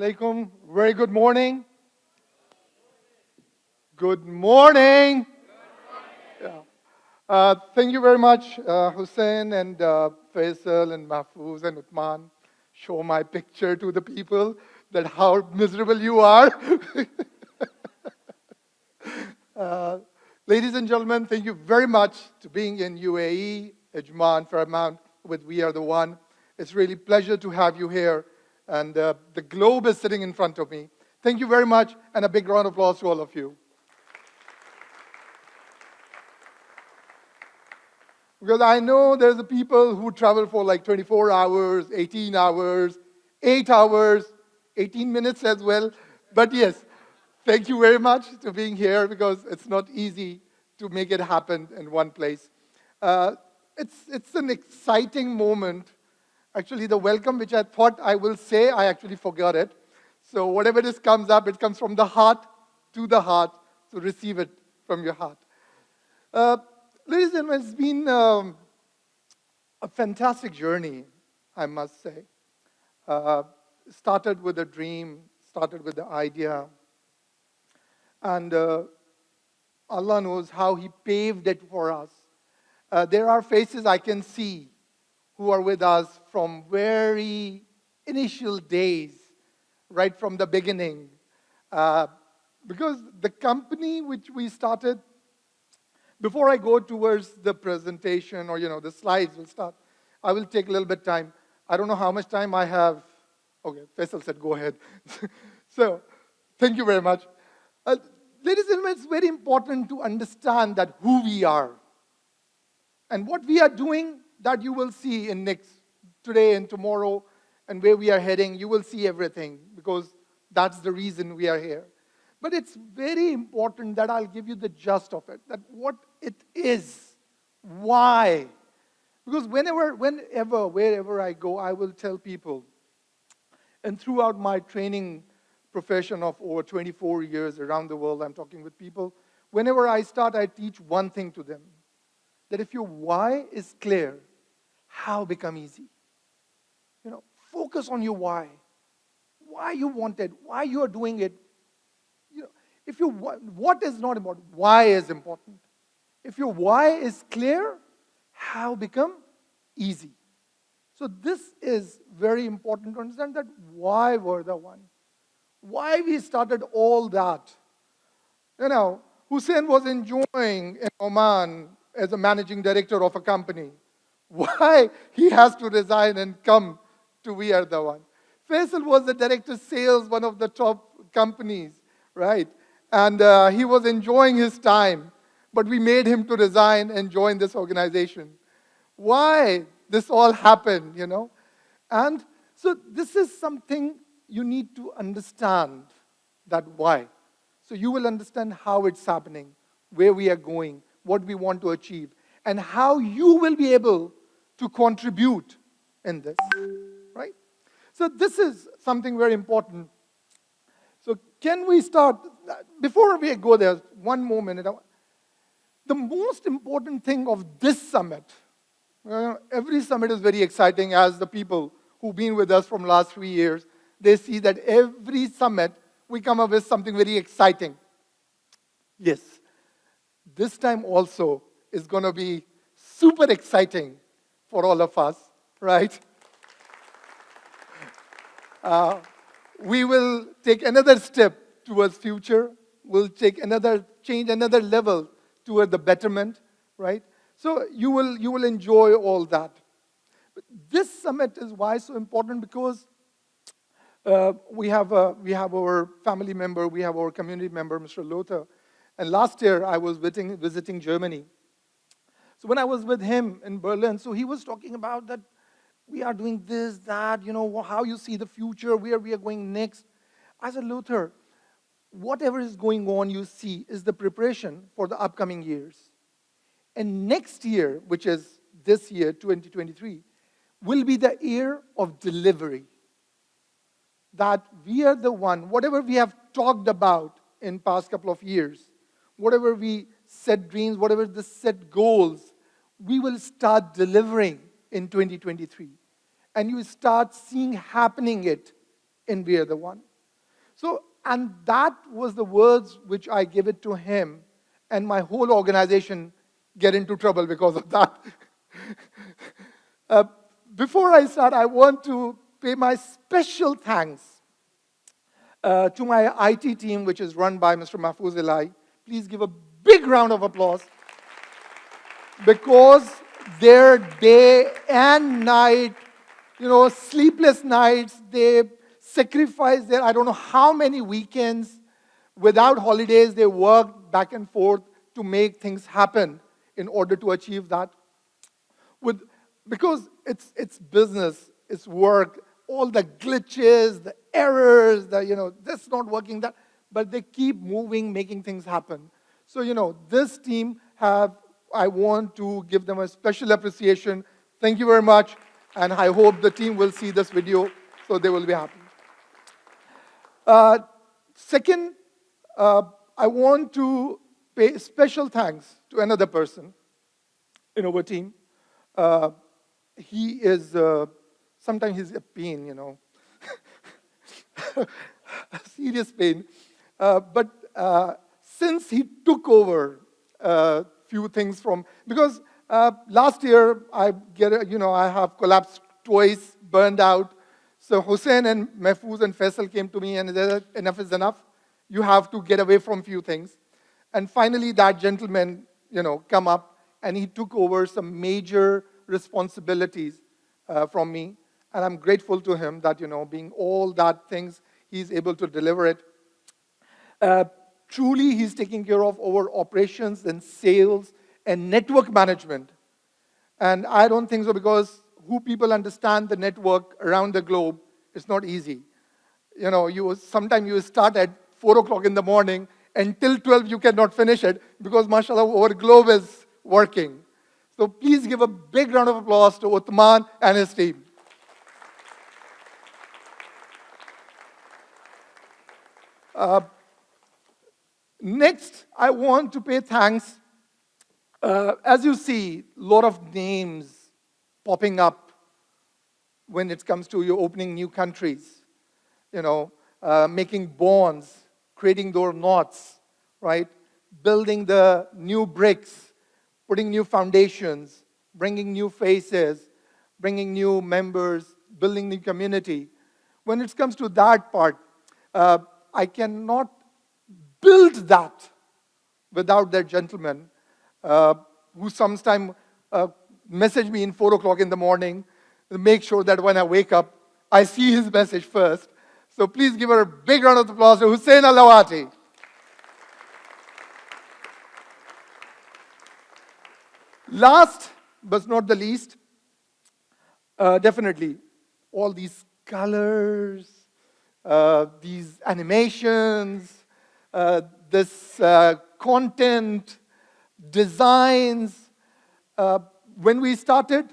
alaikum. Very good morning. Good morning. Yeah. Thank you very much, Hussein and Faisal and Mahfouz and Uthman. Show my picture to the people that how miserable you are. Ladies and gentlemen, thank you very much to being in UAE, Ajman, Fairmount with We Are the One. It's really a pleasure to have you here. And the globe is sitting in front of me. Thank you very much, and a big round of applause to all of you. Because I know there's the people who travel for like 24 hours, 18 hours, 8 hours, 18 minutes as well. But yes, thank you very much for being here because it's not easy to make it happen in one place. It's an exciting moment. Actually, the welcome which I thought I will say, I actually forgot it. So whatever this comes up, it comes from the heart to the heart. So receive it from your heart. Ladies and gentlemen, it's been a fantastic journey, I must say. Started with a dream, started with the idea. And Allah knows how He paved it for us. There are faces I can see who are with us from very initial days, right from the beginning. Because the company which we started, before I go towards the presentation or, the slides will start, I will take a little bit time. I don't know how much time I have. Okay, Faisal said go ahead. So, thank you very much. Ladies and gentlemen, it's very important to understand that who we are. And what we are doing, that you will see in today and tomorrow, and where we are heading, you will see everything, because that's the reason we are here. But it's very important that I'll give you the gist of it, that what it is, why. Because whenever, wherever I go, I will tell people, and throughout my training profession of over 24 years around the world, I'm talking with people, whenever I start, I teach one thing to them, that if your why is clear, how become easy? Focus on your why. Why you want it, why you are doing it. If your what is not important, why is important. If your why is clear, how become easy. So this is very important to understand, that why we're the one. Why we started all that. Hussein was enjoying in Oman as a managing director of a company. Why he has to resign and come to We Are the One. Faisal was the director of sales, one of the top companies, right? And he was enjoying his time, but we made him to resign and join this organization. Why this all happened, And so this is something you need to understand, that why. So you will understand how it's happening, where we are going, what we want to achieve, and how you will be able to contribute in this, right? So this is something very important. So can we start, before we go there, one more minute. The most important thing of this summit, every summit is very exciting, as the people who've been with us from last 3 years, they see that every summit, we come up with something very exciting. Yes, this time also is going to be super exciting for all of us, right? We will take another step towards future. We'll change another level toward the betterment, right? So you will enjoy all that. But this summit is why so important, because we have our family member, we have our community member, Mr. Lothar. And last year I was visiting Germany. So when I was with him in Berlin, so he was talking about that we are doing this, that, how you see the future, where we are going next. I said, Lothar, whatever is going on you see is the preparation for the upcoming years. And next year, which is this year, 2023, will be the year of delivery. That we are the one, whatever we have talked about in past couple of years, whatever we set dreams, whatever the set goals, we will start delivering in 2023. And you start seeing happening it in We Are the One. So, and that was the words which I gave it to him, and my whole organization get into trouble because of that. uh, Before I start, I want to pay my special thanks to my IT team, which is run by Mr. Mahfouz Ilahi. Please give a big round of applause, because their day and night, sleepless nights, they sacrifice their, I don't know how many weekends, without holidays, they work back and forth to make things happen in order to achieve that. Because it's business, it's work, all the glitches, the errors, this not working, that, but they keep moving, making things happen. So, this team I want to give them a special appreciation. Thank you very much, and I hope the team will see this video, so they will be happy. Second, I want to pay special thanks to another person in our team. He is, sometimes he's a pain, a serious pain. But since he took over a few things from, because last year I have collapsed twice, burned out. So Hussein and Mahfouz and Faisal came to me and said, enough is enough. You have to get away from few things. And finally that gentleman, come up, and he took over some major responsibilities from me. And I'm grateful to him that, being all that things, he's able to deliver it. Truly, he's taking care of our operations and sales and network management. And I don't think so, because who people understand the network around the globe, it's not easy. Sometimes you start at 4 o'clock in the morning, and till 12 you cannot finish it, because mashallah, our globe is working. So please give a big round of applause to Uthman and his team. Next, I want to pay thanks. As you see, a lot of names popping up when it comes to you opening new countries, making bonds, creating door knots, right? Building the new bricks, putting new foundations, bringing new faces, bringing new members, building new community. When it comes to that part, I cannot build that without that gentleman who sometimes message me in 4 o'clock in the morning, make sure that when I wake up, I see his message first. So please give her a big round of applause to Hussein Alawati. Last but not the least, definitely, all these colors, these animations, this content, designs. When we started,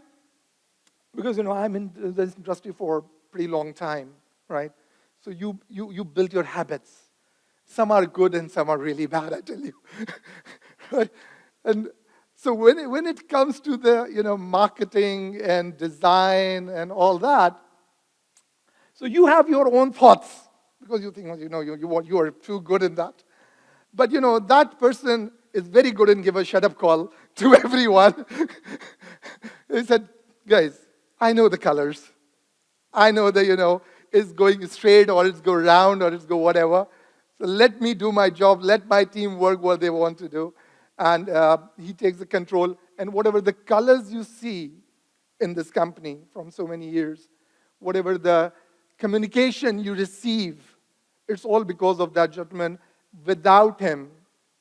because I'm in this industry for a pretty long time, right? So you build your habits. Some are good and some are really bad, I tell you. Right? And so when it comes to the marketing and design and all that, so you have your own thoughts, because you think you are too good in that. But that person is very good in give a shut up call to everyone. He said, guys, I know the colors. I know that it's going straight or it's go round or it's go whatever. So let me do my job. Let my team work what they want to do. And he takes the control. And whatever the colors you see in this company from so many years, whatever the communication you receive, it's all because of that gentleman. Without him,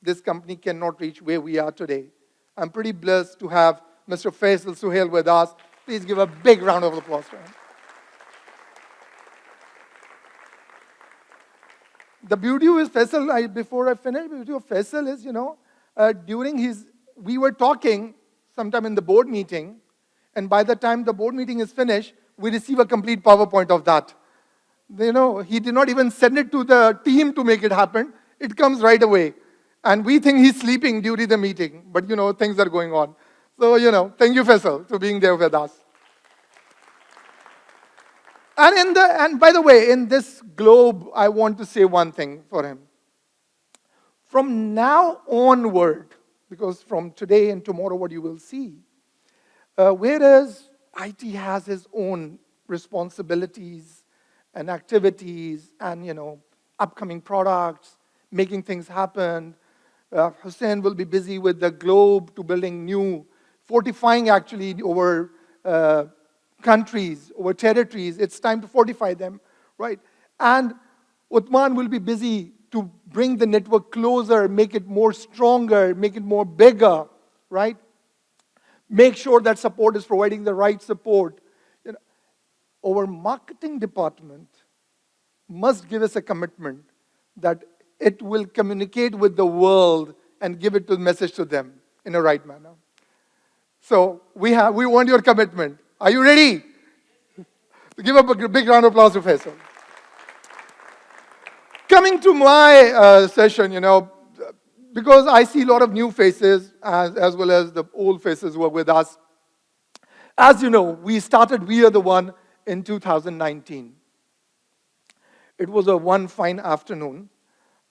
this company cannot reach where we are today. I'm pretty blessed to have Mr. Waqas Suhail with us. Please give a big round of applause for him. The beauty with Faisal, before I finish, the beauty of Faisal is, during we were talking sometime in the board meeting, and by the time the board meeting is finished, we receive a complete PowerPoint of that. He did not even send it to the team to make it happen. It comes right away. And we think he's sleeping during the meeting, but things are going on. So, thank you, Faisal, for being there with us. And by the way, in this globe, I want to say one thing for him. From now onward, because from today and tomorrow, what you will see, whereas IT has its own responsibilities and activities and, upcoming products, making things happen. Hussein will be busy with the globe to building new, fortifying actually over countries, over territories. It's time to fortify them, right? And Uthman will be busy to bring the network closer, make it more stronger, make it more bigger, right? Make sure that support is providing the right support. Our marketing department must give us a commitment that it will communicate with the world and give it the message to them in a right manner. So we want your commitment. Are you ready? Give up a big round of applause to Faisal. Coming to my session, because I see a lot of new faces as well as the old faces who are with us. As you know, we started VRDa1 in 2019. It was a one fine afternoon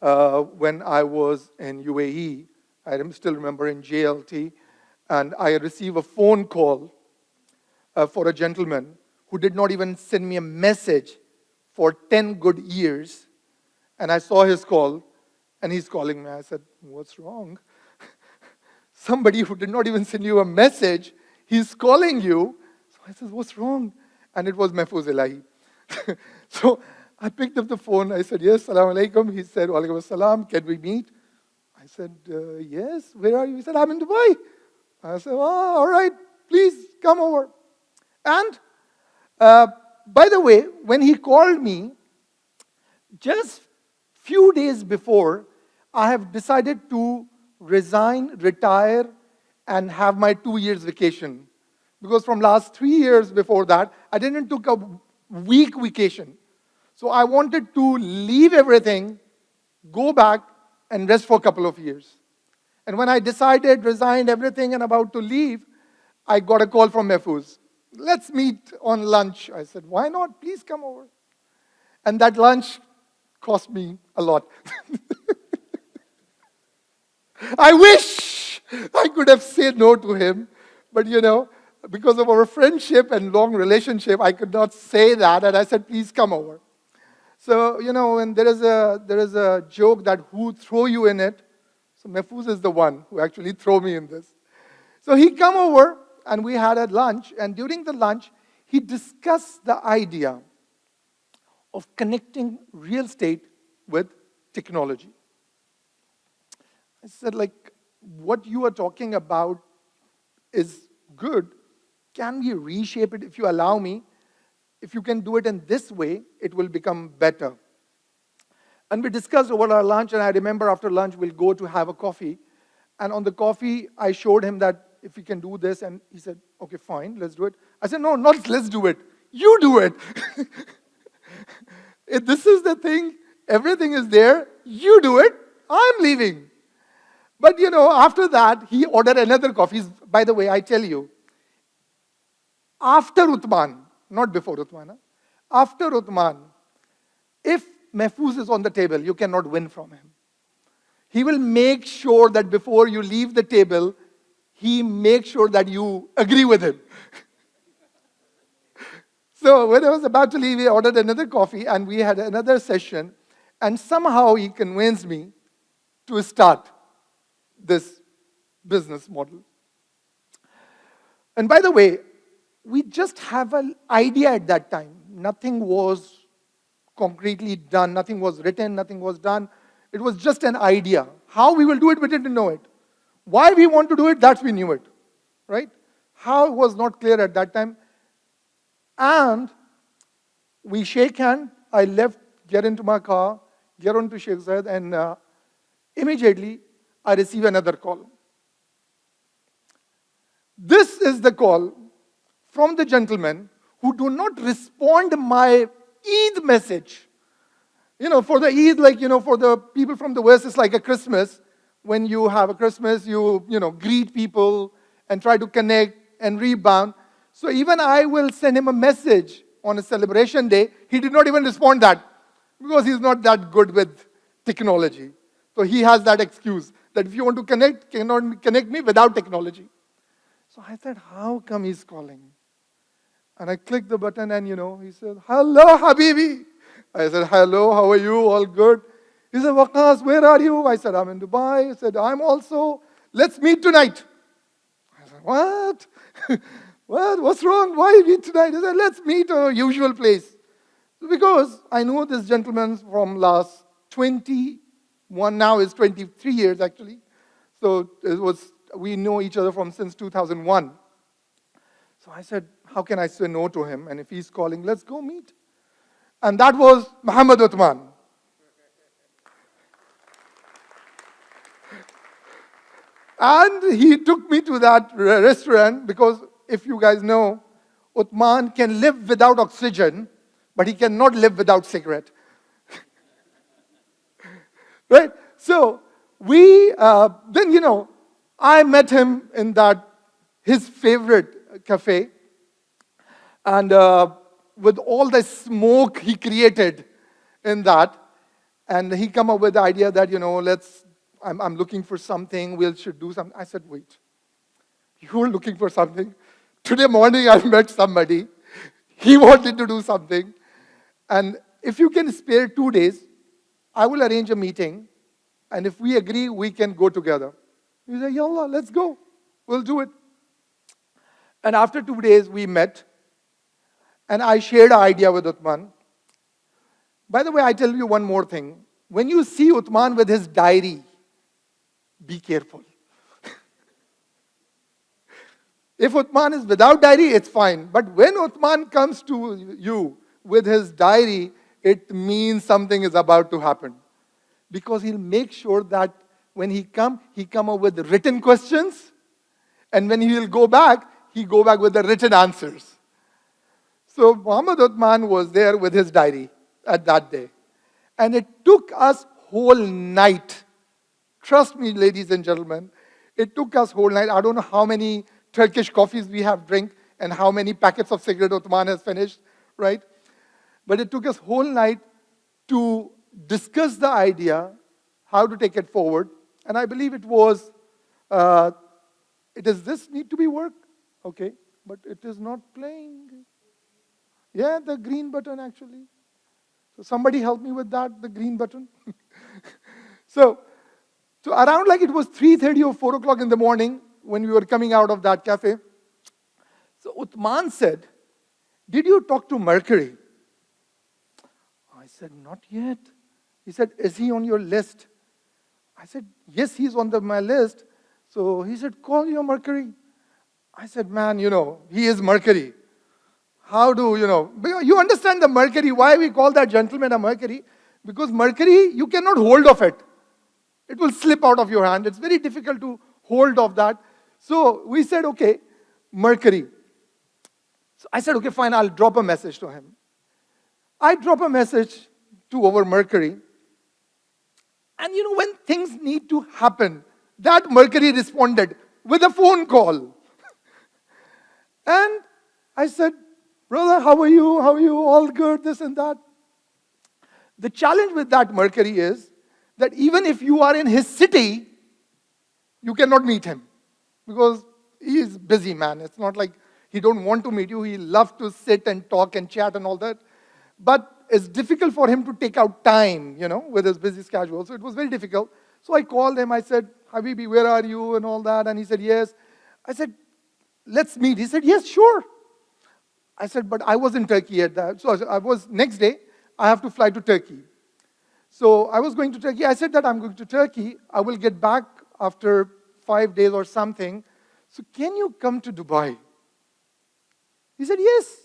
when I was in UAE. I still remember in JLT, and I received a phone call for a gentleman who did not even send me a message for 10 good years. And I saw his call, and he's calling me. I said, what's wrong? Somebody who did not even send you a message, he's calling you. So I said, what's wrong? And it was Mahfouz Elahi. So I picked up the phone. I said, yes, salaam alaikum. He said, wa alaikum assalam, can we meet? I said, yes, where are you? He said, I'm in Dubai. I said, oh, all right, please come over. And by the way, when he called me, just few days before, I have decided to resign, retire, and have my 2 years vacation. Because from last 3 years before that, I didn't took a week vacation. So I wanted to leave everything, go back, and rest for a couple of years. And when I decided, resigned everything, and about to leave, I got a call from Mahfouz. Let's meet on lunch. I said, why not? Please come over. And that lunch cost me a lot. I wish I could have said no to him, but because of our friendship and long relationship, I could not say that, and I said, please come over. So, and there is a joke that who throw you in it. So Mahfouz is the one who actually threw me in this. So he come over, and we had a lunch, and during the lunch, he discussed the idea of connecting real estate with technology. I said, what you are talking about is good. Can we reshape it if you allow me? If you can do it in this way, it will become better. And we discussed over our lunch, and I remember after lunch, we'll go to have a coffee. And on the coffee, I showed him that if we can do this, and he said, okay, fine, let's do it. I said, no, not let's do it. You do it. If this is the thing, everything is there, you do it, I'm leaving. But after that, he ordered another coffee. By the way, I tell you, after Uthman, not before Uthman, after Uthman, if Mahfouz is on the table, you cannot win from him. He will make sure that before you leave the table, he makes sure that you agree with him. So when I was about to leave, he ordered another coffee, and we had another session, and somehow he convinced me to start this business model. And by the way, we just have an idea at that time. Nothing was concretely done, nothing was written, nothing was done. It was just an idea. How we will do it, we didn't know it. Why we want to do it, that we knew it, right? How was not clear at that time. And we shake hand, I left, get into my car, get onto Sheikh Zayed, and immediately I receive another call. This is the call from the gentleman who do not respond my Eid message. For the Eid, for the people from the West, it's like a Christmas. When you have a Christmas, you greet people and try to connect and rebound. So even I will send him a message on a celebration day, he did not even respond that because he's not that good with technology. So he has that excuse that if you want to connect, cannot connect me without technology. So I said, how come he's calling? And I clicked the button and, he said, hello, Habibi. I said, hello, how are you? All good? He said, Waqas, where are you? I said, I'm in Dubai. He said, I'm also. Let's meet tonight. I said, what? What? What's wrong? Why meet tonight? He said, let's meet a usual place. Because I know this gentleman from last 21, now is 23 years actually. So we know each other from since 2001. So I said, how can I say no to him? And if he's calling, let's go meet. And that was Muhammad Uthman. And he took me to that restaurant because if you guys know, Uthman can live without oxygen, but he cannot live without cigarette. Right? So then, I met him in his favorite cafe. And with all the smoke he created in that, and he came up with the idea that, I'm looking for something, we should do something. I said, wait, you were looking for something? Today morning I met somebody, he wanted to do something, and if you can spare 2 days, I will arrange a meeting, and if we agree, we can go together. He said, Yallah, let's go, we'll do it. And after 2 days, we met, and I shared an idea with Uthman. By the way, I tell you one more thing. When you see Uthman with his diary, be careful. If Uthman is without diary, it's fine. But when Uthman comes to you with his diary, it means something is about to happen. Because he'll make sure that when he come up with the written questions, and when he will go back, he go back with the written answers. So Muhammad Uthman was there with his diary at that day. And it took us whole night. Trust me, ladies and gentlemen, it took us whole night. I don't know how many Turkish coffees we have drink and how many packets of cigarette Uthman has finished, right? But it took us whole night to discuss the idea, how to take it forward. And I believe does this need to be worked? Okay, but it is not playing. Yeah, the green button actually. So somebody help me with that, the green button. So around it was 3:30 or 4 o'clock in the morning when we were coming out of that cafe. So Uthman said, did you talk to Mercury? I said, not yet. He said, is he on your list? I said, yes, he's on my list. So he said, call your Mercury. I said, man, he is Mercury. How do, you understand the Mercury, why we call that gentleman a Mercury? Because Mercury, you cannot hold of it. It will slip out of your hand. It's very difficult to hold of that. So we said, okay, Mercury. So I said, okay, fine, I'll drop a message to him. I drop a message to our Mercury. And when things need to happen, that Mercury responded with a phone call. And I said, brother, how are you? How are you? All good, this and that. The challenge with that Mercury is that even if you are in his city, you cannot meet him. Because he is busy, man. It's not like he don't want to meet you. He loves to sit and talk and chat and all that. But it's difficult for him to take out time, with his busy schedule. So it was very difficult. So I called him. I said, Habibi, where are you? And all that. And he said, yes. I said, let's meet. He said, yes, sure. I said, but I was in Turkey at that. So I was, next day, I have to fly to Turkey. So I was going to Turkey. I said that I'm going to Turkey. I will get back after 5 days or something. So can you come to Dubai? He said, yes.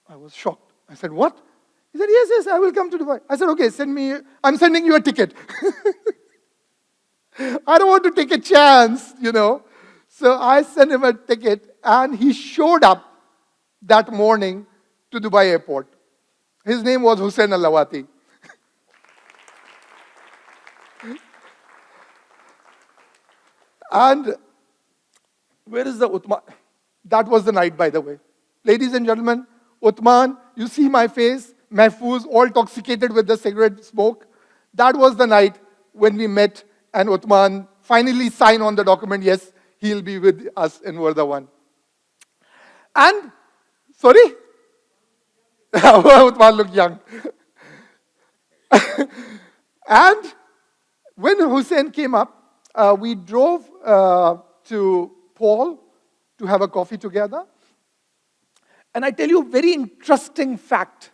I was shocked. I said, what? He said, yes, I will come to Dubai. I said, okay, I'm sending you a ticket. I don't want to take a chance, So I sent him a ticket, and he showed up that morning to Dubai airport. His name was Hussein Al-Lawati. And where is the Uthman? That was the night, by the way. Ladies and gentlemen, Uthman, you see my face, Mahfouz, all intoxicated with the cigarette smoke. That was the night when we met, and Uthman finally signed on the document, yes, he'll be with us in VRDa1. And, sorry? Uthman looked young. And when Hussein came up, we drove to Paul to have a coffee together. And I tell you a very interesting fact,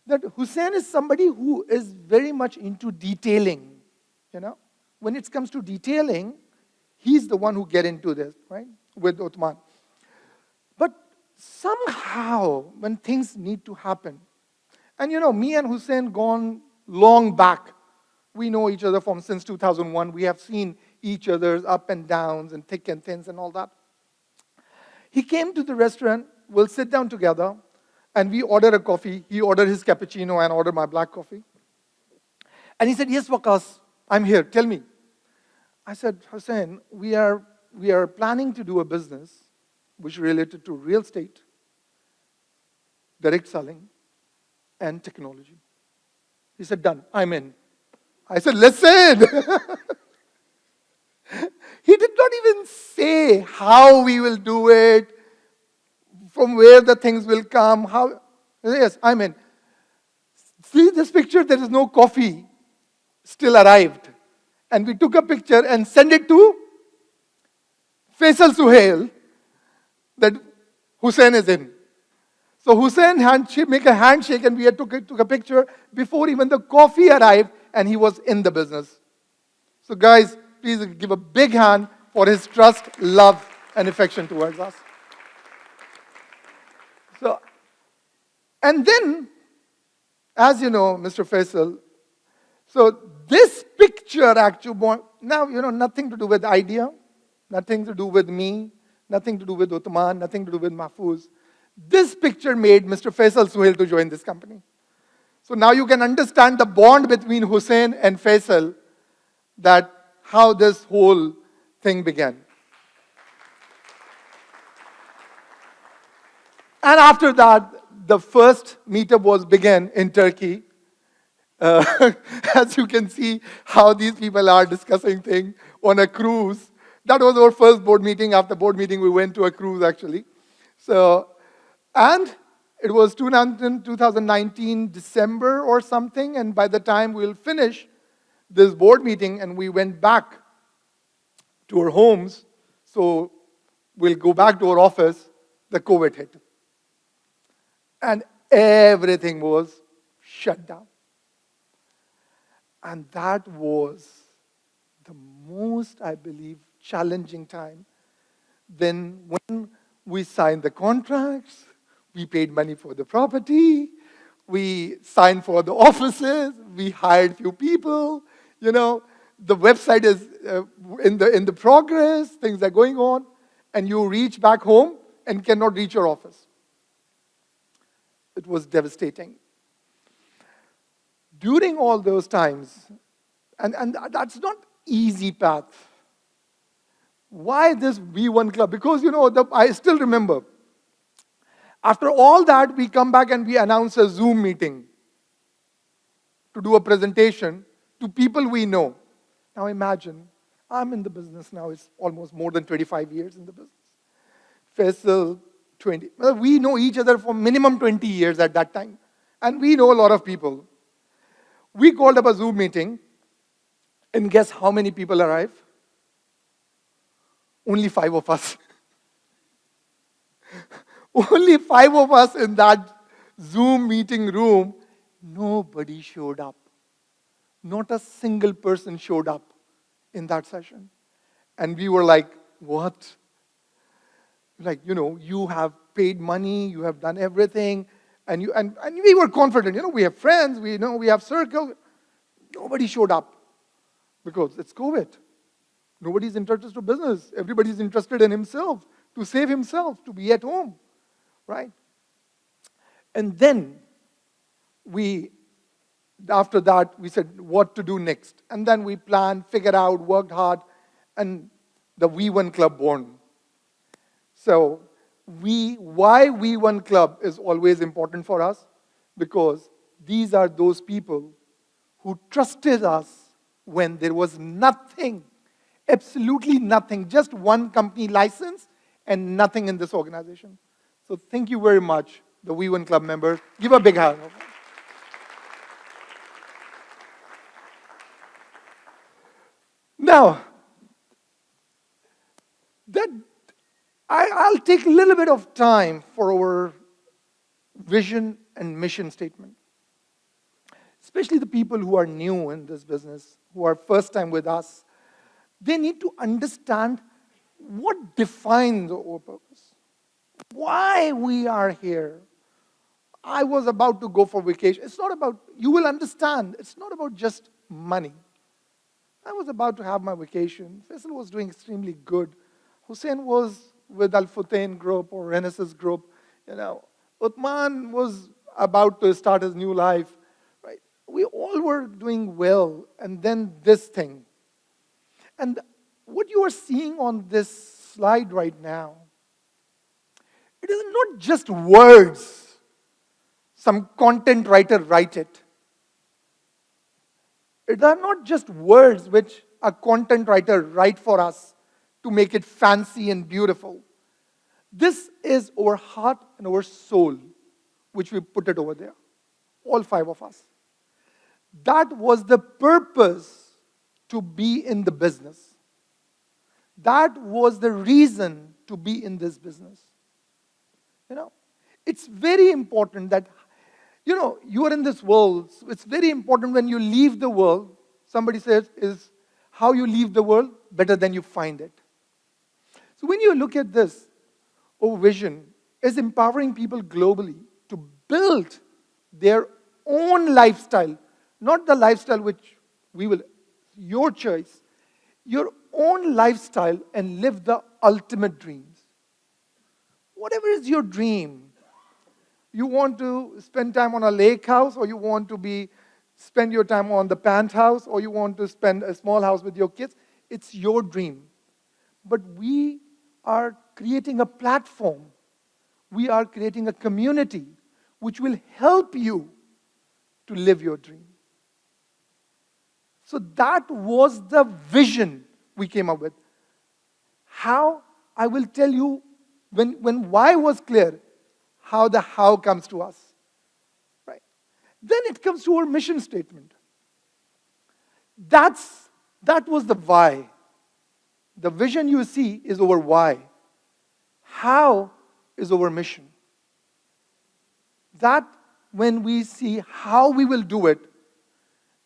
that Hussein is somebody who is very much into detailing. When it comes to detailing, he's the one who get into this, right, with Uthman. But somehow, when things need to happen, and me and Hussein gone long back. We know each other from since 2001. We have seen each other's up and downs and thick and thins and all that. He came to the restaurant. We'll sit down together, and we order a coffee. He ordered his cappuccino and ordered my black coffee. And he said, yes, Waqas, I'm here. Tell me. I said, Hussein, we are planning to do a business which is related to real estate, direct selling, and technology. He said, done, I'm in. I said, listen. He did not even say how we will do it, from where the things will come, how. Yes, I'm in. See this picture, there is no coffee still arrived. And we took a picture and sent it to Faisal Suhail that Hussein is in. So Hussein make a handshake, and we took a picture before even the coffee arrived, and he was in the business. So guys, please give a big hand for his trust, love, and affection towards us. So, and then, as you know, Mr. Faisal, so this picture actually, now, nothing to do with the idea, nothing to do with me, nothing to do with Uthman, nothing to do with Mahfouz. This picture made Mr. Faisal Suhail to join this company. So now you can understand the bond between Hussein and Faisal, that how this whole thing began. And after that, the first meetup began in Turkey. As you can see how these people are discussing things on a cruise. That was our first board meeting. After board meeting, we went to a cruise actually. So, and it was 2019 December or something, and by the time we'll finish this board meeting and we went back to our homes, so we'll go back to our office, the COVID hit. And everything was shut down. And that was the most, I believe, challenging time. Then when we signed the contracts, we paid money for the property, we signed for the offices, we hired few people, the website is in the progress, things are going on, and you reach back home and cannot reach your office. It was devastating. During all those times, and that's not easy path. Why this V1 club? Because, I still remember, after all that, we come back and we announce a Zoom meeting to do a presentation to people we know. Now imagine, I'm in the business now, it's almost more than 25 years in the business. Faisal, 20. Well, we know each other for minimum 20 years at that time. And we know a lot of people. We called up a Zoom meeting, and guess how many people arrived? Only 5 of us. Only 5 of us in that Zoom meeting room. Nobody showed up. Not a single person showed up in that session. And we were like, what? Like, you have paid money, you have done everything, and we were confident, we have friends, we know we have circle. Nobody showed up because it's COVID. Nobody's interested in business. Everybody's interested in himself, to save himself, to be at home, right? And then after that, we said what to do next. And then we planned, figured out, worked hard, and the V1 Club born. So why V1 Club is always important for us, because these are those people who trusted us when there was nothing, absolutely nothing, just one company license and nothing in this organization. So thank you very much, the V1 Club members. Give a big hand. Now, that I'll take a little bit of time for our vision and mission statement. Especially the people who are new in this business, who are first time with us, they need to understand what defines our purpose, why we are here. I was about to go for vacation. It's not about, you will understand, it's not about just money. I was about to have my vacation. Faisal was doing extremely good. Hussein was with Al Futain group or Renaissance group. Uthman was about to start his new life. Right? We all were doing well, and then this thing. And what you are seeing on this slide right now, it is not just words. Some content writer write it. It are not just words which a content writer write for us to make it fancy and beautiful. This is our heart and our soul, which we put it over there. All five of us. That was the purpose to be in the business. That was the reason to be in this business. It's very important that you are in this world. So it's very important when you leave the world, somebody says, is how you leave the world better than you find it. So when you look at this, our vision is empowering people globally to build their own lifestyle, not the lifestyle which your choice, your own lifestyle, and live the ultimate dreams. Whatever is your dream, you want to spend time on a lake house, or you want to spend your time on the penthouse, or you want to spend a small house with your kids, it's your dream. But we are creating a platform. We are creating a community which will help you to live your dream. So that was the vision we came up with. How? I will tell you, when why was clear, how the how comes to us. Right? Then it comes to our mission statement. That was the why. The vision you see is our why. How is our mission. That when we see how we will do it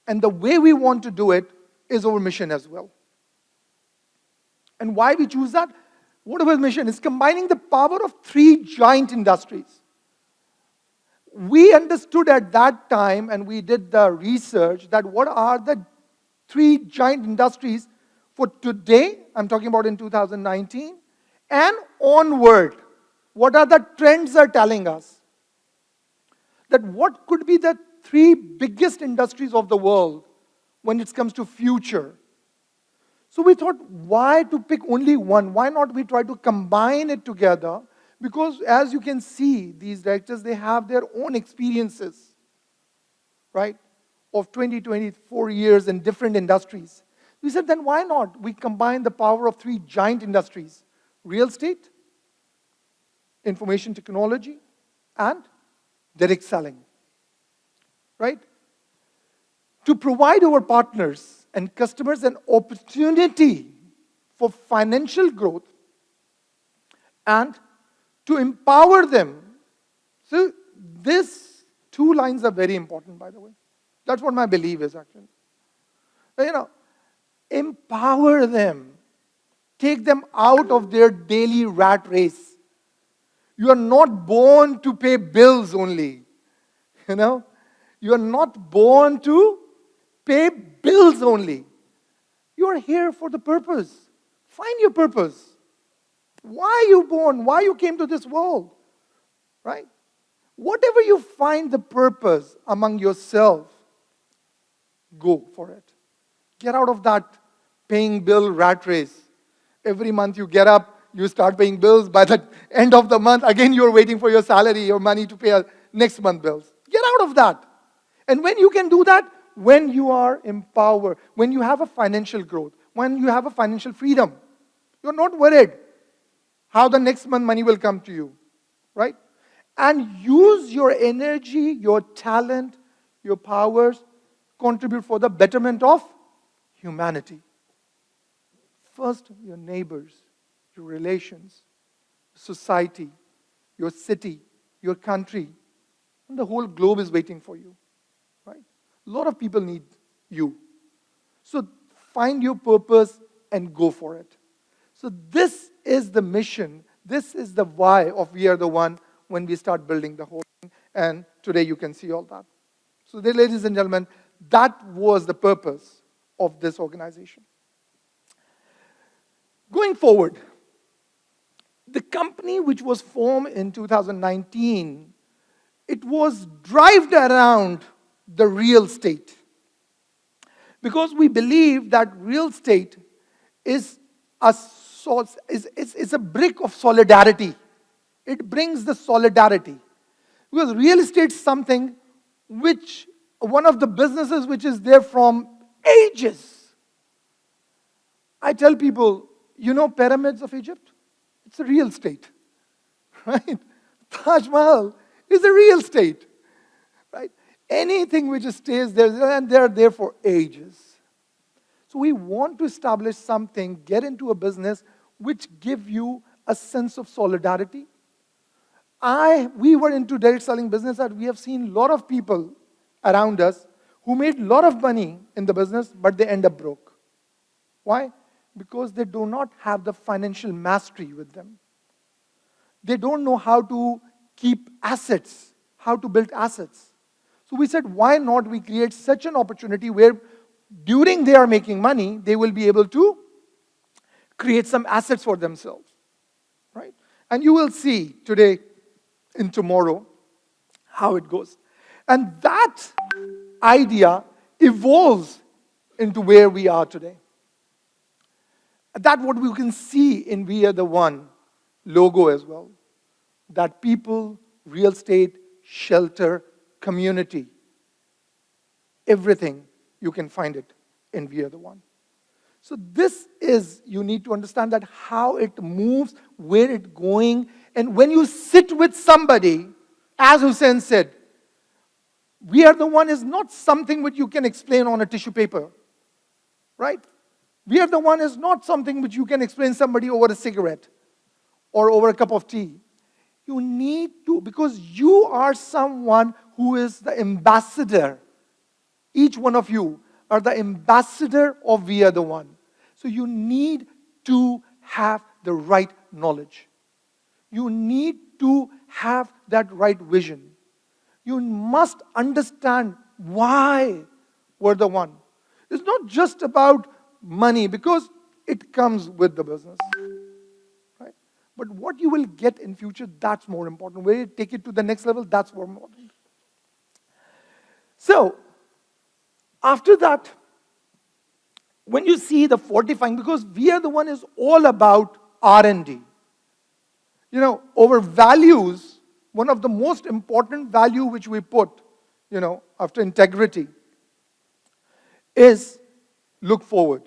and the way we want to do it is our mission as well. And why we choose that? What our mission is combining the power of three giant industries. We understood at that time, and we did the research, that what are the three giant industries for today, I'm talking about in 2019, and onward. What are the trends are telling us? That what could be the three biggest industries of the world when it comes to future? So we thought, why to pick only one? Why not we try to combine it together? Because as you can see, these directors, they have their own experiences, right? Of 20, 24 years in different industries. We said, then why not? We combine the power of three giant industries: real estate, information technology, and direct selling, right? To provide our partners and customers an opportunity for financial growth and to empower them. So these two lines are very important, by the way. That's what my belief is, actually. Empower them. Take them out of their daily rat race. You are not born to pay bills only. You are not born to pay bills only. You are here for the purpose. Find your purpose. Why you born? Why you came to this world? Right? Whatever you find the purpose among yourself, go for it. Get out of that paying bill rat race. Every month you get up, you start paying bills. By the end of the month, again, you're waiting for your salary, your money to pay next month bills. Get out of that. And when you can do that, when you are empowered, when you have a financial growth, when you have a financial freedom, you're not worried how the next month money will come to you, right? And use your energy, your talent, your powers, contribute for the betterment of humanity. First, your neighbors, your relations, society, your city, your country, and the whole globe is waiting for you, right? A lot of people need you. So find your purpose and go for it. So this is the mission. This is the why of We Are the One when we start building the whole thing. And today you can see all that. So there, ladies and gentlemen, that was the purpose of this organization. Going forward, the company which was formed in 2019, it was drived around the real estate. Because we believe that real estate is a source, is a brick of solidarity. It brings the solidarity. Because real estate is something which, one of the businesses which is there from ages. I tell people, you know pyramids of Egypt? It's a real estate, right? Taj Mahal is a real estate, right? Anything which stays there, and they're there for ages. So we want to establish something, get into a business which give you a sense of solidarity. We were into direct selling business, and we have seen a lot of people around us who made a lot of money in the business, but they end up broke. Why? Because they do not have the financial mastery with them. They don't know how to keep assets, how to build assets. So we said, why not we create such an opportunity where during they are making money, they will be able to create some assets for themselves, right? And you will see today and tomorrow how it goes. And that idea evolves into where we are today. That's what we can see in We Are the One logo as well. That people, real estate, shelter, community, everything, you can find it in We Are the One. So this is, you need to understand that how it moves, where it's going, and when you sit with somebody, as Hussein said, We Are the One is not something which you can explain on a tissue paper, right? We Are the One is not something which you can explain somebody over a cigarette or over a cup of tea. You need to, because you are someone who is the ambassador. Each one of you are the ambassador of We Are the One. So you need to have the right knowledge. You need to have that right vision. You must understand why we're the one. It's not just about money, because it comes with the business, right? But what you will get in future, that's more important. Where you take it to the next level, that's more important. So, after that, when you see the fortifying, because We Are the One is all about R&D. You know, our values, one of the most important value which we put, you know, after integrity, is look forward.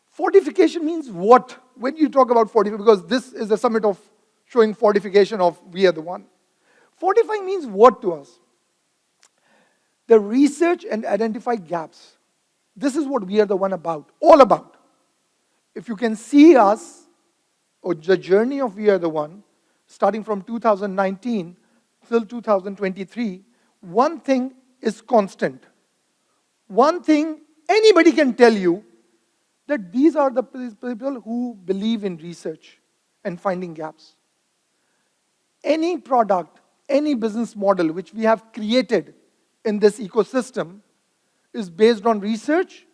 Fortification means what? When you talk about fortification, because this is a summit of showing fortification of We Are the One. Fortifying means what to us? The research and identify gaps. This is what We Are the One about, all about. If you can see us, or the journey of We Are the One, starting from 2019 till 2023, one thing is constant. One thing anybody can tell you, that these are the people who believe in research and finding gaps. Any product, any business model which we have created in this ecosystem is based on research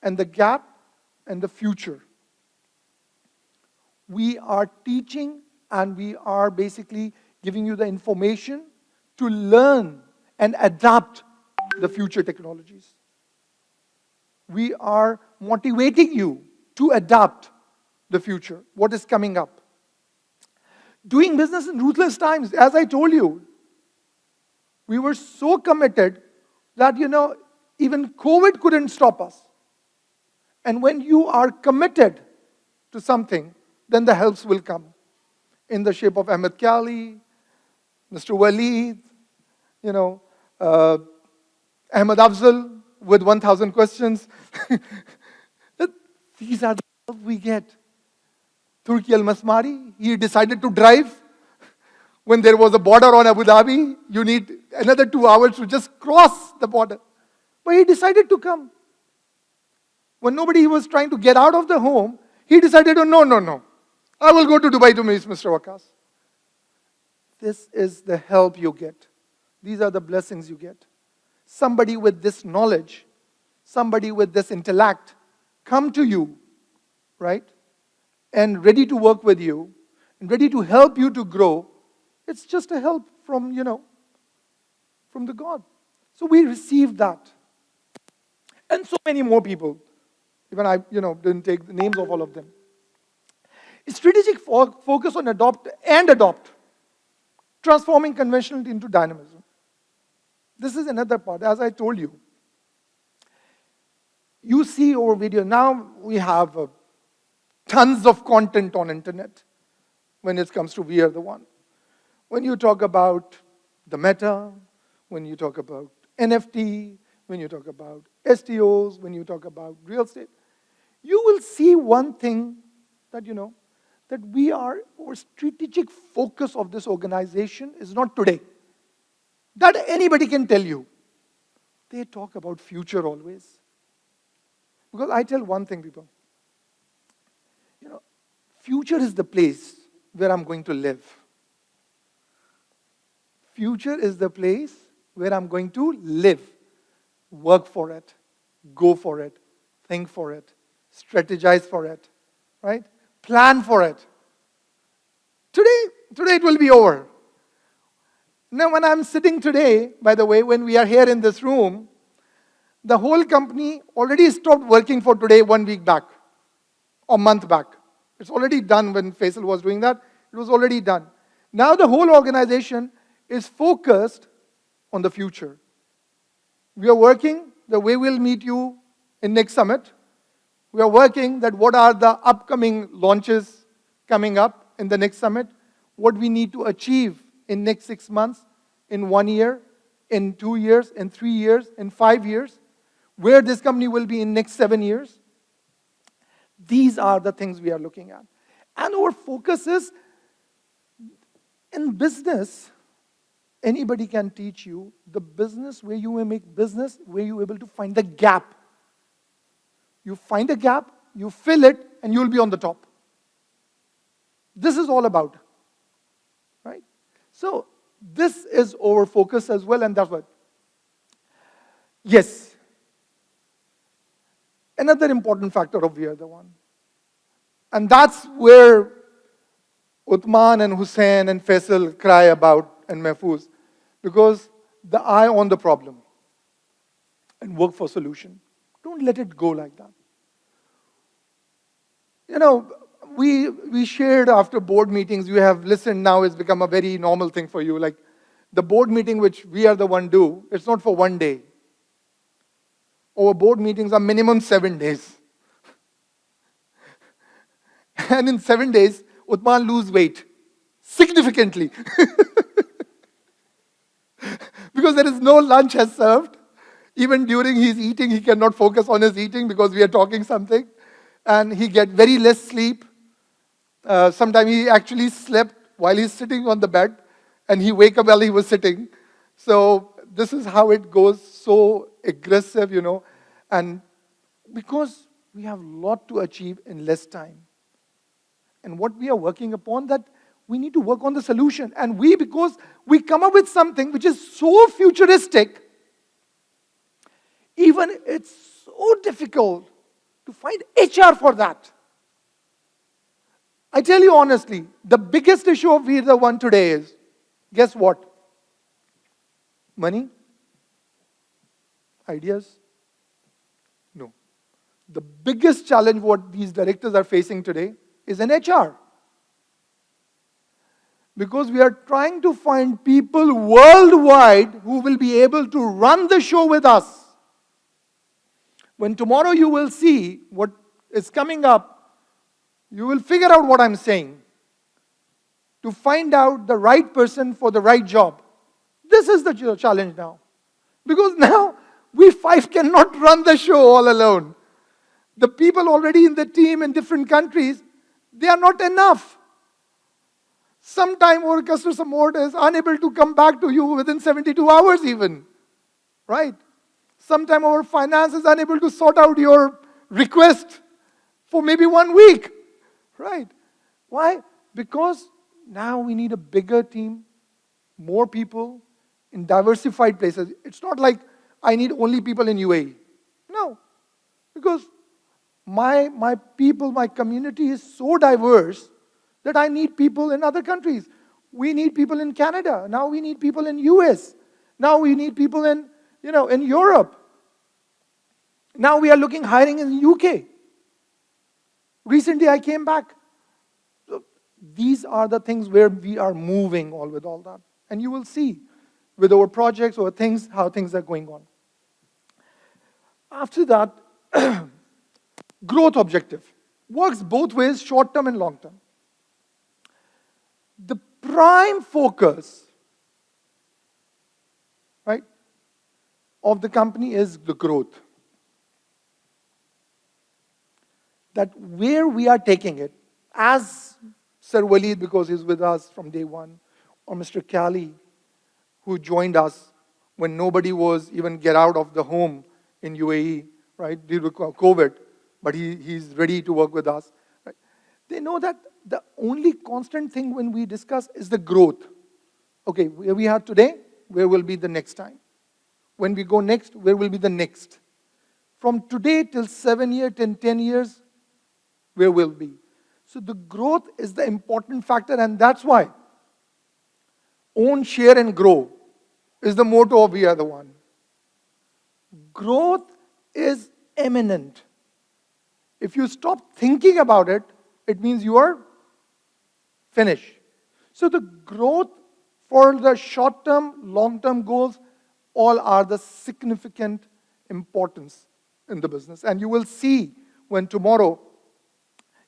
and the gap and the future. We are teaching and we are basically giving you the information to learn and adapt the future technologies. We are motivating you to adapt the future, what is coming up. Doing business in ruthless times, as I told you, we were so committed that, even COVID couldn't stop us. And when you are committed to something, then the helps will come in the shape of Ahmed Kali, Mr. Waleed, Ahmed Afzal with 1,000 questions. These are the help we get. Turki al-Masmari, he decided to drive. When there was a border on Abu Dhabi, you need another 2 hours to just cross the border. But he decided to come. When nobody was trying to get out of the home, he decided, no. I will go to Dubai to meet Mr. Waqas. This is the help you get. These are the blessings you get. Somebody with this knowledge, somebody with this intellect, come to you, right? And ready to work with you, and ready to help you to grow. It's just a help from the God. So we received that. And so many more people. Even I, didn't take the names of all of them. Strategic focus on adopt, transforming conventional into dynamism. This is another part, as I told you. You see our video, now we have tons of content on internet when it comes to VRDa1. When you talk about the meta, when you talk about NFT, when you talk about STOs, when you talk about real estate, you will see one thing that, that our strategic focus of this organization is not today. That anybody can tell you. They talk about future always. Because I tell one thing, people. Future is the place where I'm going to live. Future is the place where I'm going to live. Work for it. Go for it. Think for it. Strategize for it. Right? Plan for it. Today it will be over. Now when I'm sitting today, by the way, when we are here in this room, the whole company already stopped working for today 1 week back or month back. It's already done. When Faisal was doing that, it was already done. Now the whole organization is focused on the future. We are working the way we'll meet you in next summit. We are working that what are the upcoming launches coming up in the next summit, what we need to achieve in next 6 months, in 1 year, in 2 years, in 3 years, in 5 years, where this company will be in next 7 years. These are the things we are looking at. And our focus is, in business, anybody can teach you the business where you will make business, where you're able to find the gap. You find a gap, you fill it, and you'll be on the top. This is all about, right? So, this is our focus as well, and that's what. Yes. Another important factor of VRDa1. And that's where Uthman and Hussein and Faisal cry about, and Mahfouz, because the eye on the problem and work for solution. Don't let it go like that. We shared after board meetings, you have listened now, it's become a very normal thing for you. Like the board meeting which VRDa1 do, it's not for 1 day. Our board meetings are minimum 7 days. And in 7 days, Uthman lose weight significantly. Because there is no lunch as served. Even during his eating, he cannot focus on his eating because we are talking something. And he get very less sleep. Sometimes he actually slept while he's sitting on the bed. And he wake up while he was sitting. So this is how it goes, so aggressive, And because we have a lot to achieve in less time. And what we are working upon, that we need to work on the solution. And because we come up with something which is so futuristic, even it's so difficult to find HR for that. I tell you honestly, the biggest issue of VRDa1 today is, guess what? Money? Ideas? No. The biggest challenge what these directors are facing today is an HR. Because we are trying to find people worldwide who will be able to run the show with us. When tomorrow you will see what is coming up, you will figure out what I'm saying. To find out the right person for the right job. This is the challenge now. Because now, we five cannot run the show all alone. The people already in the team in different countries, they are not enough. Sometime our customer support is unable to come back to you within 72 hours even. Right? Sometime our finance is unable to sort out your request for maybe 1 week. Right? Why? Because now we need a bigger team, more people in diversified places. It's not like I need only people in UAE. No. Because my people, my community is so diverse that I need people in other countries. We need people in Canada. Now we need people in US. Now we need people in Europe. Now we are hiring in the UK. Recently I came back. So these are the things where we are moving with all that. And you will see with our projects or things, how things are going on. After that, growth objective. Works both ways, short term and long term. The prime focus, right, of the company is the growth. That where we are taking it, as Sir Waleed, because he's with us from day one, or Mr. Kali, who joined us when nobody was even get out of the home in UAE, right, due to COVID, but he's ready to work with us. Right? They know that the only constant thing when we discuss is the growth. Okay, where we are today, where will be the next time? When we go next, where will be the next? From today till 7 years, till 10 years, where will be? So the growth is the important factor, and that's why own, share, and grow is the motto of VRDa1. Growth is imminent. If you stop thinking about it, it means you are finished. So the growth for the short-term, long-term goals, all are the significant importance in the business. And you will see when tomorrow,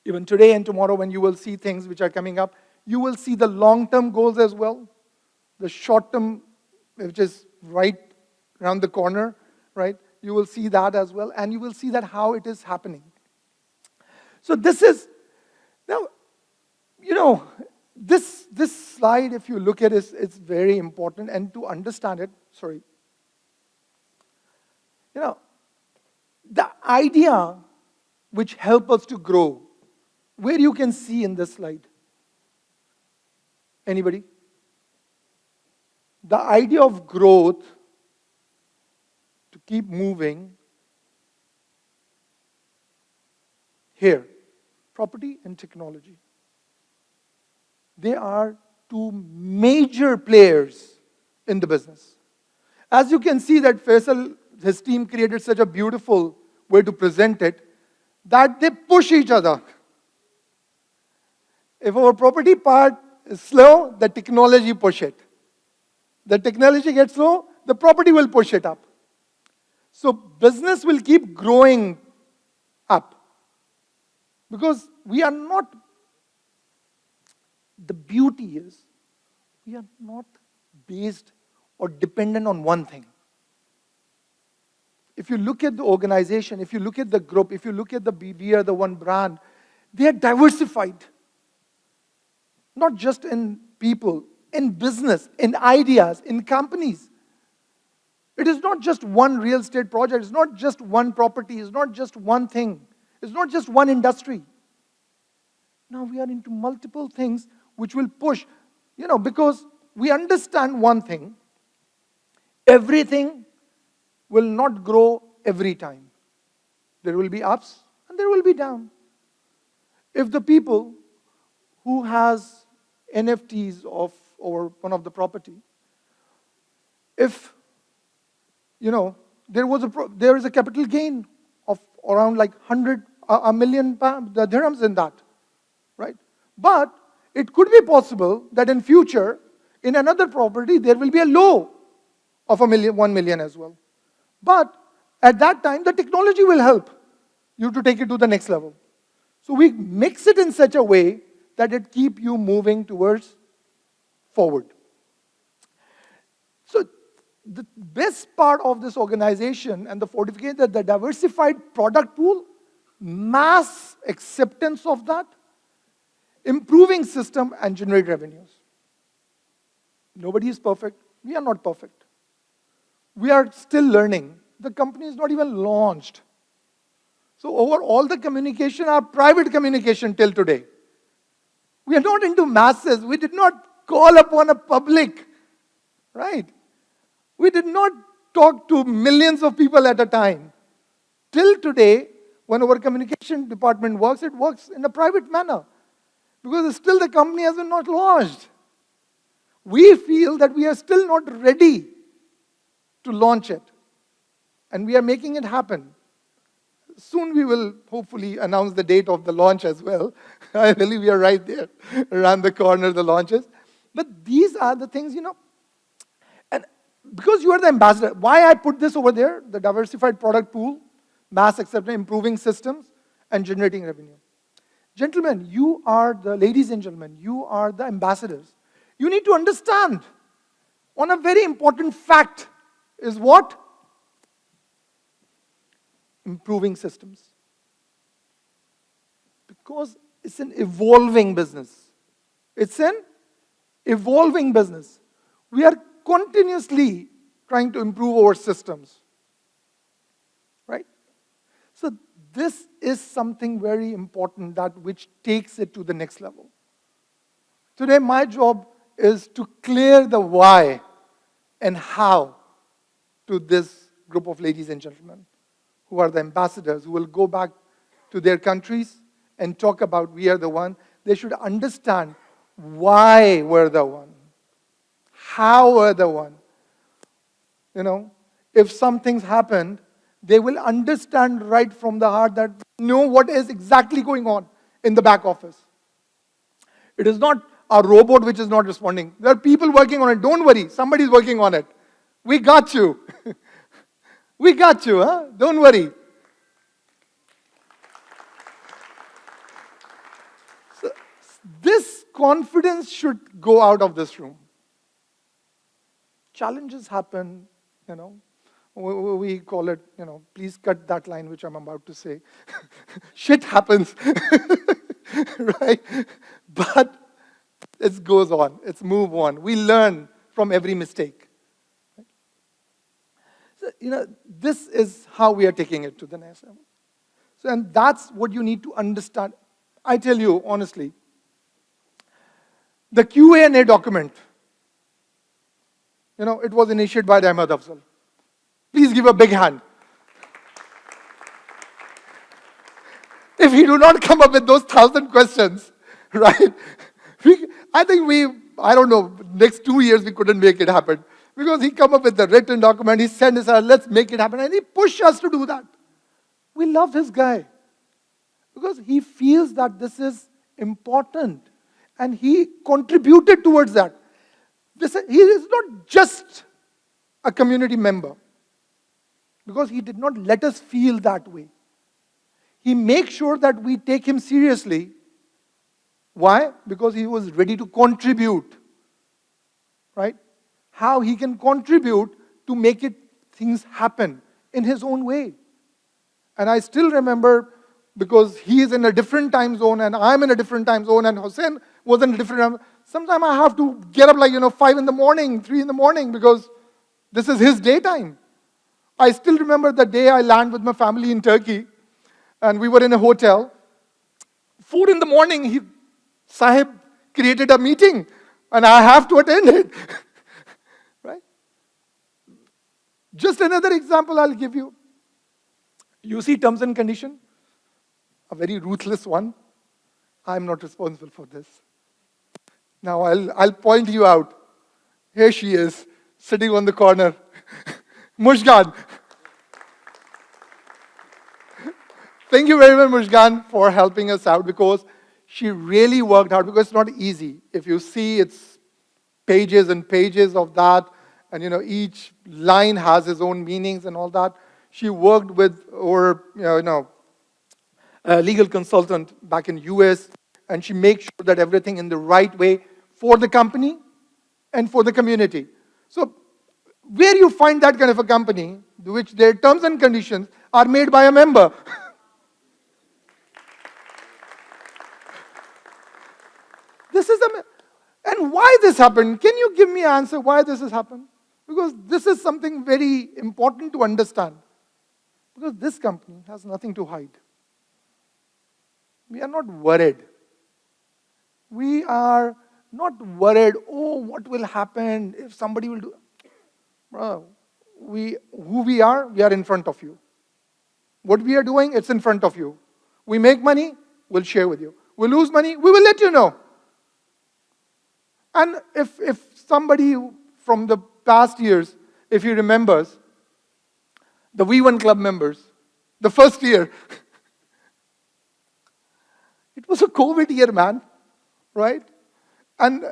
even today and tomorrow, when you will see things which are coming up, you will see the long-term goals as well. The short-term, which is right around the corner, right? You will see that as well, and you will see that how it is happening. So this is, now, this slide, if you look at it, it's very important, and to understand it, the idea which help us to grow, where you can see in this slide. Anybody? The idea of growth, to keep moving, here, property and technology. They are two major players in the business. As you can see that Faisal, his team created such a beautiful way to present it, that they push each other. If our property part is slow, the technology push it. The technology gets slow, the property will push it up. So business will keep growing up. Because we are not, the beauty is, we are not based or dependent on one thing. If you look at the organization, if you look at the group, if you look at the VRDa1 brand, they are diversified. Not just in people, in business, in ideas, in companies. It is not just one real estate project, it's not just one property, it's not just one thing, it's not just one industry. Now we are into multiple things which will push, because we understand one thing, everything will not grow every time. There will be ups and there will be downs. If the people who has NFTs of or one of the property, if there is a capital gain of around like 100 a million dirhams in that, right? But it could be possible that in future, in another property, there will be a low of 1 million as well. But at that time, the technology will help you to take it to the next level. So we mix it in such a way that it keep you moving towards forward. So the best part of this organization and the fortification, that the diversified product pool, mass acceptance of that, improving system and generate revenues. Nobody is perfect. We are not perfect. We are still learning. The company is not even launched. So over all the communication are private communication till today. We are not into masses. We did not call upon a public, right? We did not talk to millions of people at a time. Till today, when our communication department works, it works in a private manner. Because still the company has not launched. We feel that we are still not ready to launch it. And we are making it happen. Soon we will hopefully announce the date of the launch as well. I believe we are right there, around the corner, the launches. But these are the things, and because you are the ambassador, why I put this over there, the diversified product pool, mass acceptance, improving systems, and generating revenue. Gentlemen, ladies and gentlemen, you are the ambassadors. You need to understand, on a very important fact, is what? Improving systems. Because it's an evolving business. It's an evolving business. We are continuously trying to improve our systems. Right? So this is something very important, that which takes it to the next level. Today my job is to clear the why and how to this group of ladies and gentlemen who are the ambassadors, who will go back to their countries and talk about we are the one. They should understand why we're the one, how we're the one. If some things happened, they will understand right from the heart that know what is exactly going on in the back office. It is not a robot which is not responding. There are people working on it. Don't worry, somebody's working on it. We got you. We got you, huh? Don't worry. So, this confidence should go out of this room. Challenges happen, We call it, please cut that line which I'm about to say. Shit happens. Right? But it goes on. It's move on. We learn from every mistake. So, this is how we are taking it to the next level. So, and that's what you need to understand. I tell you honestly, the Q&A document, it was initiated by Ahmed Afzal. Please give a big hand. If he do not come up with those 1,000 questions, right? I don't know, next 2 years we couldn't make it happen. Because he come up with the written document, he sent us, let's make it happen. And he pushed us to do that. We love this guy. Because he feels that this is important. And he contributed towards that. He is not just a community member. Because he did not let us feel that way. He makes sure that we take him seriously. Why? Because he was ready to contribute. Right? How he can contribute to make things happen in his own way. And I still remember, because he is in a different time zone and I'm in a different time zone and Hussein was in a different time. Sometimes I have to get up 5 in the morning, 3 in the morning, because this is his daytime. I still remember the day I landed with my family in Turkey and we were in a hotel. 4 in the morning, Sahib created a meeting and I have to attend it. Right? Just another example I'll give you. You see terms and condition, a very ruthless one. I'm not responsible for this. Now I'll point you out. Here she is, sitting on the corner. Mushkan. Thank you very much, Mushkan, for helping us out, because She really worked hard because it's not easy. If you see, it's pages and pages of that, and each line has its own meanings and all that. She worked with a legal consultant back in US, and she makes sure that everything in the right way for the company and for the community. So where you find that kind of a company, which their terms and conditions are made by a member. And why this happened? Can you give me an answer why this has happened? Because this is something very important to understand. Because this company has nothing to hide. We are not worried. We are not worried, what will happen if somebody will do. Bro, who we are in front of you. What we are doing, it's in front of you. We make money, we'll share with you. We lose money, we will let you know. And if somebody from the past years, if he remembers, the V1 Club members, the first year, it was a COVID year, man, right? And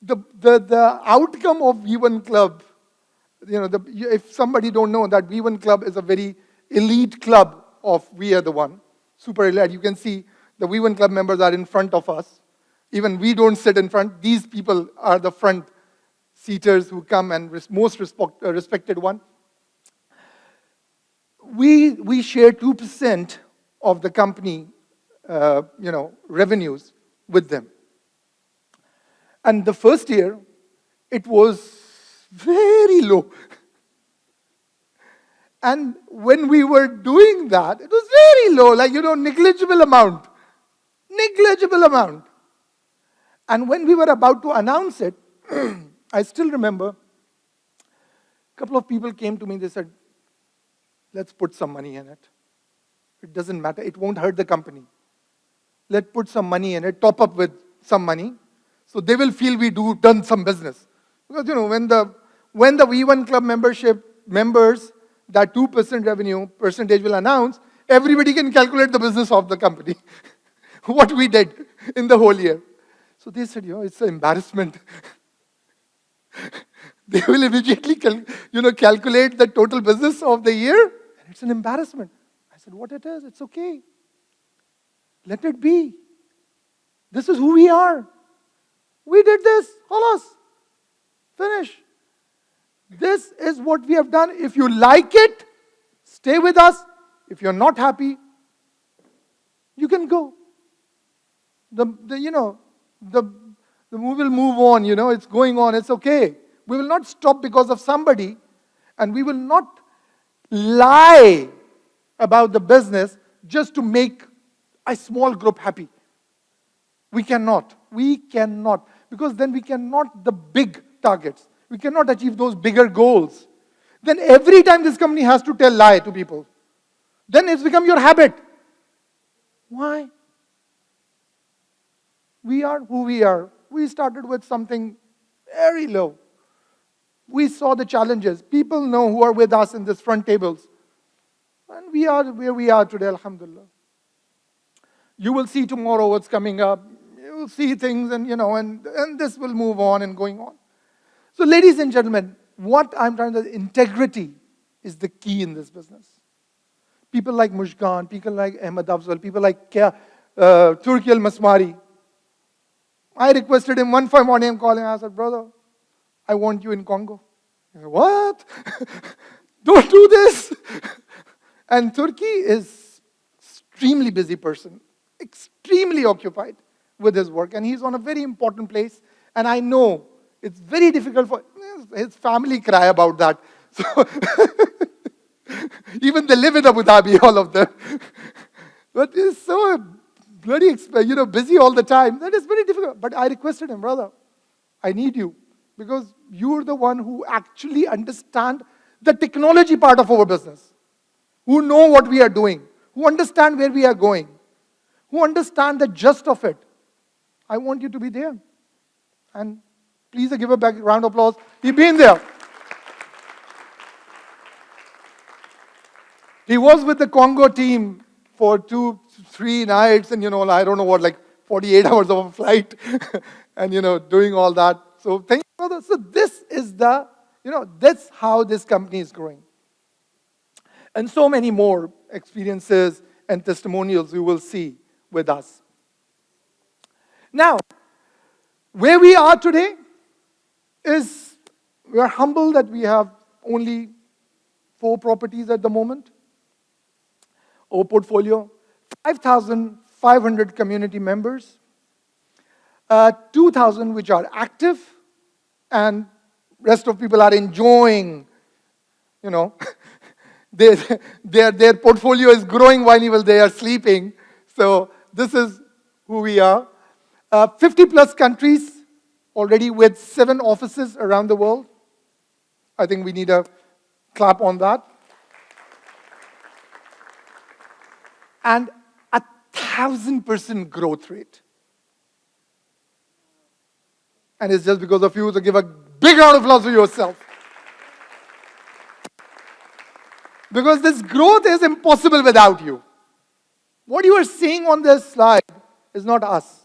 the outcome of V1 Club, if somebody don't know that V1 Club is a very elite club of VRDa1, super elite. You can see the V1 Club members are in front of us. Even we don't sit in front. These people are the front seaters who come and most respected one. We share 2% of the company, revenues with them. And the first year, it was very low. And when we were doing that, it was very low, like, negligible amount. Negligible amount. And when we were about to announce it, I still remember, a couple of people came to me, they said, let's put some money in it. It doesn't matter, it won't hurt the company. Let's put some money in it, top up with some money, so they will feel we done some business. Because, when the V1 Club members, that 2% revenue percentage will announce, everybody can calculate the business of the company. What we did in the whole year. So they said, it's an embarrassment. They will immediately calculate the total business of the year, and it's an embarrassment. I said, what it is, it's okay. Let it be. This is who we are. We did this. Khalas. Finish. This is what we have done. If you like it, stay with us. If you're not happy, you can go. We will move on, it's going on, it's okay. We will not stop because of somebody, and we will not lie about the business just to make a small group happy. We cannot, because then we cannot the big targets. We cannot achieve those bigger goals. Then every time this company has to tell lie to people, then it's become your habit. Why? We are who we are. We started with something very low. We saw the challenges. People know who are with us in this front tables. And we are where we are today, alhamdulillah. You will see tomorrow what's coming up. You will see things and this will move on and going on. So ladies and gentlemen, what I'm trying to say, integrity is the key in this business. People like Mushkan, people like Ahmed Afzal, people like Turki al-Masmari. I requested him one fine morning, I'm calling, I said, brother, I want you in Congo. He said, what? Don't do this. And Turki is extremely busy person, extremely occupied with his work. And he's on a very important place. And I know it's very difficult for his family cry about that. So even they live in Abu Dhabi, all of them. But it's so bloody, busy all the time. That is very difficult. But I requested him, brother, I need you. Because you're the one who actually understand the technology part of our business. Who know what we are doing. Who understand where we are going. Who understand the gist of it. I want you to be there. And please give a back round of applause. He's been there. He was with the Congo team for 2-3 nights, and I don't know what, like 48 hours of a flight, and doing all that. So thank you for that. So this is that's how this company is growing. And so many more experiences and testimonials you will see with us. Now, where we are today is we are humble that we have only 4 properties at the moment. Our portfolio, 5,500 community members, 2,000 which are active, and rest of people are enjoying, their portfolio is growing while they are sleeping. So this is who we are. 50 plus countries already with 7 offices around the world. I think we need a clap on that. And 1,000% growth rate. And it's just because of you, so give a big round of applause to yourself. Because this growth is impossible without you. What you are seeing on this slide is not us.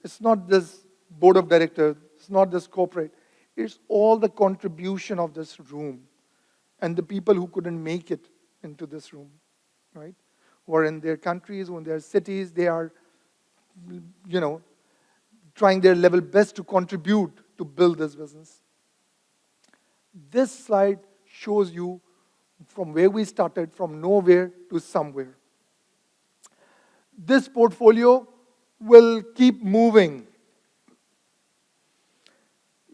It's not this board of directors. It's not this corporate. It's all the contribution of this room and the people who couldn't make it into this room, right? Who are in their countries, who are in their cities. They are, trying their level best to contribute to build this business. This slide shows you from where we started, from nowhere to somewhere. This portfolio will keep moving.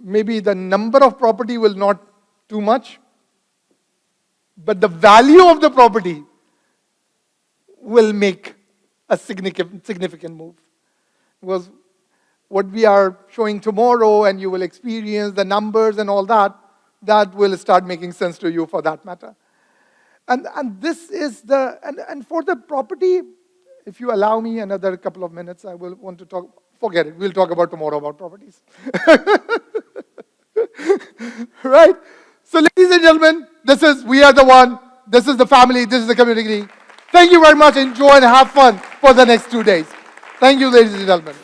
Maybe the number of property will not too much, but the value of the property will make a significant move. Because what we are showing tomorrow, and you will experience the numbers and all that, that will start making sense to you for that matter. And this is and for the property, if you allow me another couple of minutes, I will want to talk, forget it, we'll talk about tomorrow about properties. Right? So ladies and gentlemen, this is We Are The One, this is the family, this is the community. Thank you very much, enjoy and have fun for the next 2 days. Thank you, ladies and gentlemen.